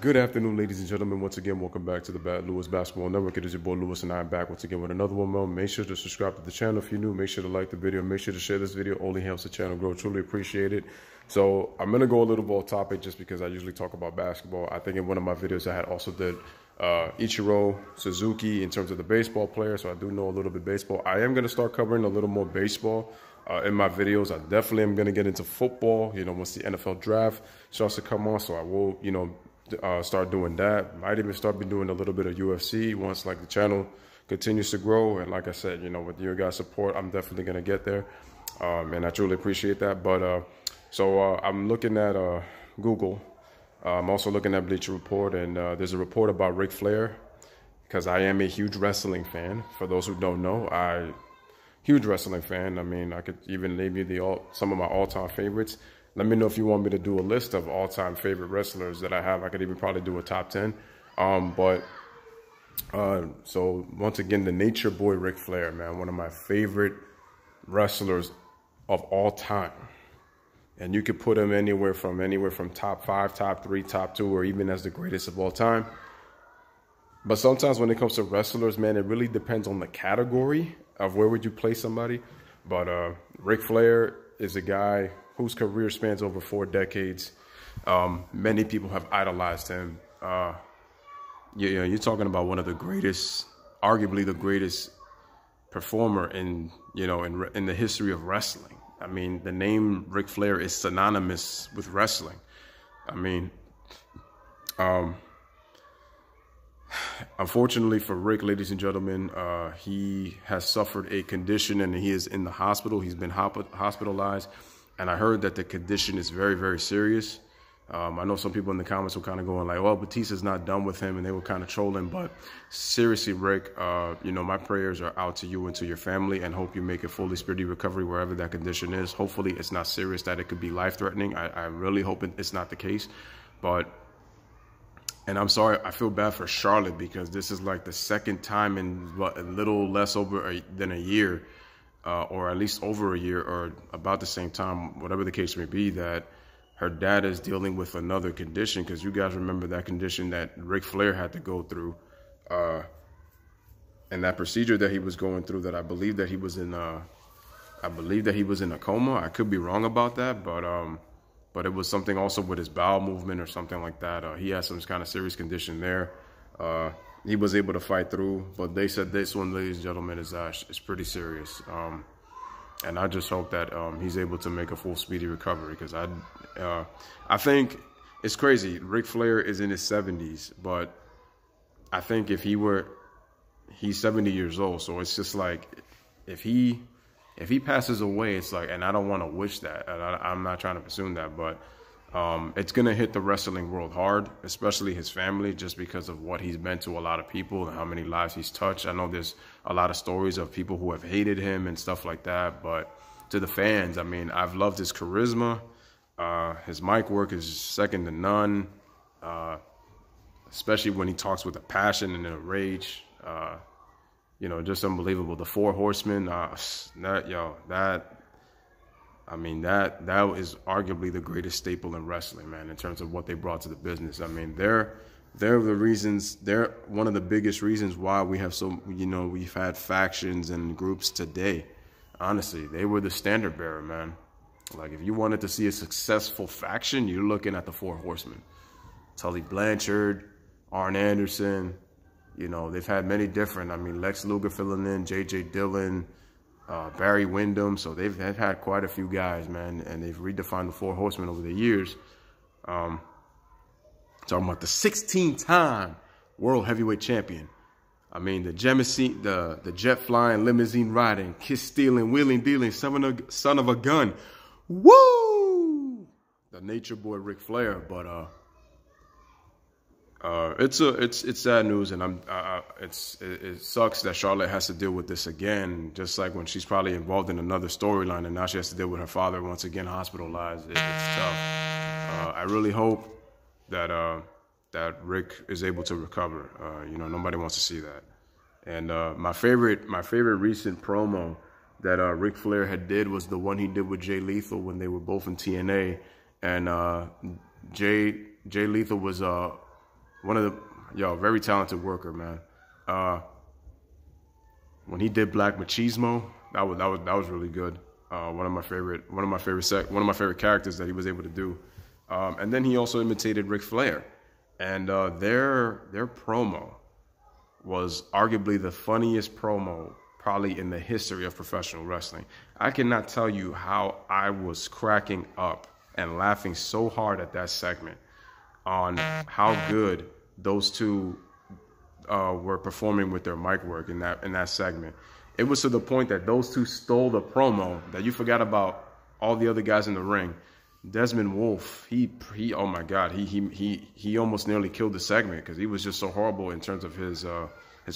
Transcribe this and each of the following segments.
Good afternoon, ladies and gentlemen. Once again, welcome back to the Lewis Basketball Network. It is your boy Lewis, and I'm back once again with another one. Make sure to subscribe to the channel if you're new. Make sure to like the video. Make sure to share this video. Only helps the channel grow. Truly appreciate it. So I'm gonna go a little bit off topic just because I usually talk about basketball. I think in one of my videos I had also did Ichiro Suzuki in terms of the baseball player, so I do know a little bit baseball. I am gonna start covering a little more baseball in my videos. I definitely am gonna get into football. Once the NFL draft starts to come on, so I will, start doing that. Might even start doing a little bit of UFC once the channel continues to grow. And like I said, with your guys' support, I'm definitely gonna get there, and I truly appreciate that. But so I'm looking at Google. I'm also looking at Bleacher Report, and there's a report about RiC FLAIR, because I am a huge wrestling fan. For those who don't know, huge wrestling fan. I mean, I could even name you some of my all-time favorites. Let me know if you want me to do a list of all-time favorite wrestlers that I have. I could even probably do a top 10. So once again, the Nature Boy RiC FLAIR, man, one of my favorite wrestlers of all time. And you could put him anywhere from top 5, top 3, top 2, or even as the greatest of all time. But sometimes when it comes to wrestlers, man, it really depends on the category of where would you place somebody. But RiC FLAIR is a guy whose career spans over 4 decades. Many people have idolized him. You're talking about one of the greatest, arguably the greatest performer in the history of wrestling. I mean, the name RiC FLAIR is synonymous with wrestling. I mean, unfortunately for Rick, ladies and gentlemen, he has suffered a condition and he is in the hospital. He's been hospitalized. And I heard that the condition is very, very serious. I know some people in the comments were kind of going like, well, Batista's not done with him, and they were kind of trolling. But seriously, Rick, my prayers are out to you and to your family, and hope you make a fully speedy recovery wherever that condition is. Hopefully it's not serious, that it could be life-threatening. I really hope it's not the case. And I'm sorry, I feel bad for Charlotte, because this is like the second time in a little less than a year, or at least over a year, or about the same time, whatever the case may be, that her dad is dealing with another condition. Because you guys remember that condition that RiC FLAIR had to go through, and that procedure that he was going through, that I believe that he was in a coma. I could be wrong about that, but it was something also with his bowel movement or something like that. He had some kind of serious condition there. He was able to fight through, but they said this one, ladies and gentlemen, is pretty serious. And I just hope that he's able to make a full speedy recovery, because I think it's crazy. RiC FLAIR is in his 70s, but I think he's 70 years old. So it's just like, if he passes away, it's like, and I don't want to wish that, and I'm not trying to assume that, but it's going to hit the wrestling world hard, especially his family, just because of what he's meant to a lot of people and how many lives he's touched. I know there's a lot of stories of people who have hated him and stuff like that, but to the fans, I mean, I've loved his charisma. His mic work is second to none, especially when he talks with a passion and a rage. Just unbelievable. The 4 Horsemen, that is arguably the greatest staple in wrestling, man, in terms of what they brought to the business. I mean, they're one of the biggest reasons why we have we've had factions and groups today. Honestly, they were the standard bearer, man. Like, if you wanted to see a successful faction, you're looking at the 4 Horsemen. Tully Blanchard, Arn Anderson, they've had many different, Lex Luger filling in, J.J. Dillon, Barry Windham. So they've had quite a few guys, man, and they've redefined the 4 Horsemen over the years. Talking about the 16-time world heavyweight champion. The jet flying, limousine riding, kiss stealing, wheeling dealing, son of a gun. Woo! The Nature Boy RiC FLAIR. But it's sad news, and it sucks that Charlotte has to deal with this again, just like when she's probably involved in another storyline, and now she has to deal with her father once again hospitalized. It's tough. I really hope that Rick is able to recover. Nobody wants to see that. And my favorite recent promo that RiC FLAIR had did was the one he did with Jay Lethal when they were both in TNA, and Jay Lethal was one of the, very talented worker, man. When he did Black Machismo, that was really good. One of my favorite characters that he was able to do. And then he also imitated Ric Flair, and their promo was arguably the funniest promo probably in the history of professional wrestling. I cannot tell you how I was cracking up and laughing so hard at that segment on how good those two were performing with their mic work in that segment. It was to the point that those two stole the promo that you forgot about all the other guys in the ring. Desmond Wolfe, he oh my God, he almost nearly killed the segment because he was just so horrible in terms of his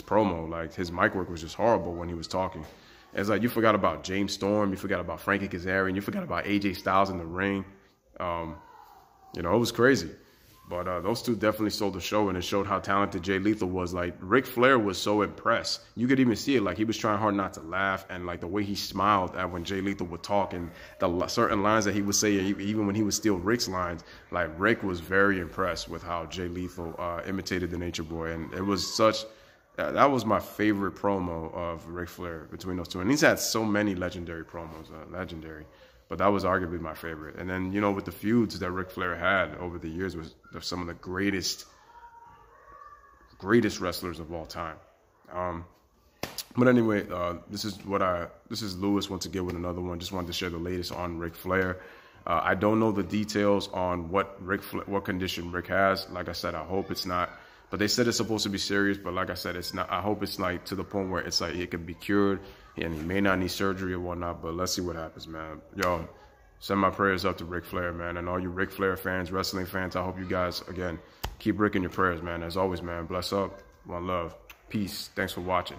promo. Like, his mic work was just horrible when he was talking. It's like you forgot about James Storm, you forgot about Frankie Kazarian, you forgot about AJ Styles in the ring. You know, it was crazy. But those two definitely stole the show, and it showed how talented Jay Lethal was. Like, Ric Flair was so impressed. You could even see it. Like, he was trying hard not to laugh, and like the way he smiled at when Jay Lethal would talk, and the certain lines that he would say, even when he would steal Ric's lines. Like, Ric was very impressed with how Jay Lethal imitated the Nature Boy, and it was such. That was my favorite promo of Ric Flair between those two, and he's had so many legendary promos, legendary. But that was arguably my favorite. And then, you know, with the feuds that Ric Flair had over the years, was some of the greatest wrestlers of all time. But anyway, this is Lewis once again with another one. Just wanted to share the latest on Ric Flair. I don't know the details on what condition Ric has. Like I said, I hope it's not. But they said it's supposed to be serious. But like I said, it's not. I hope it's like to the point where it's like it can be cured. And he may not need surgery or whatnot, but let's see what happens, man. Yo, send my prayers up to Ric Flair, man. And all you Ric Flair fans, wrestling fans, I hope you guys, again, keep Ric in your prayers, man. As always, man, bless up, one love, peace. Thanks for watching.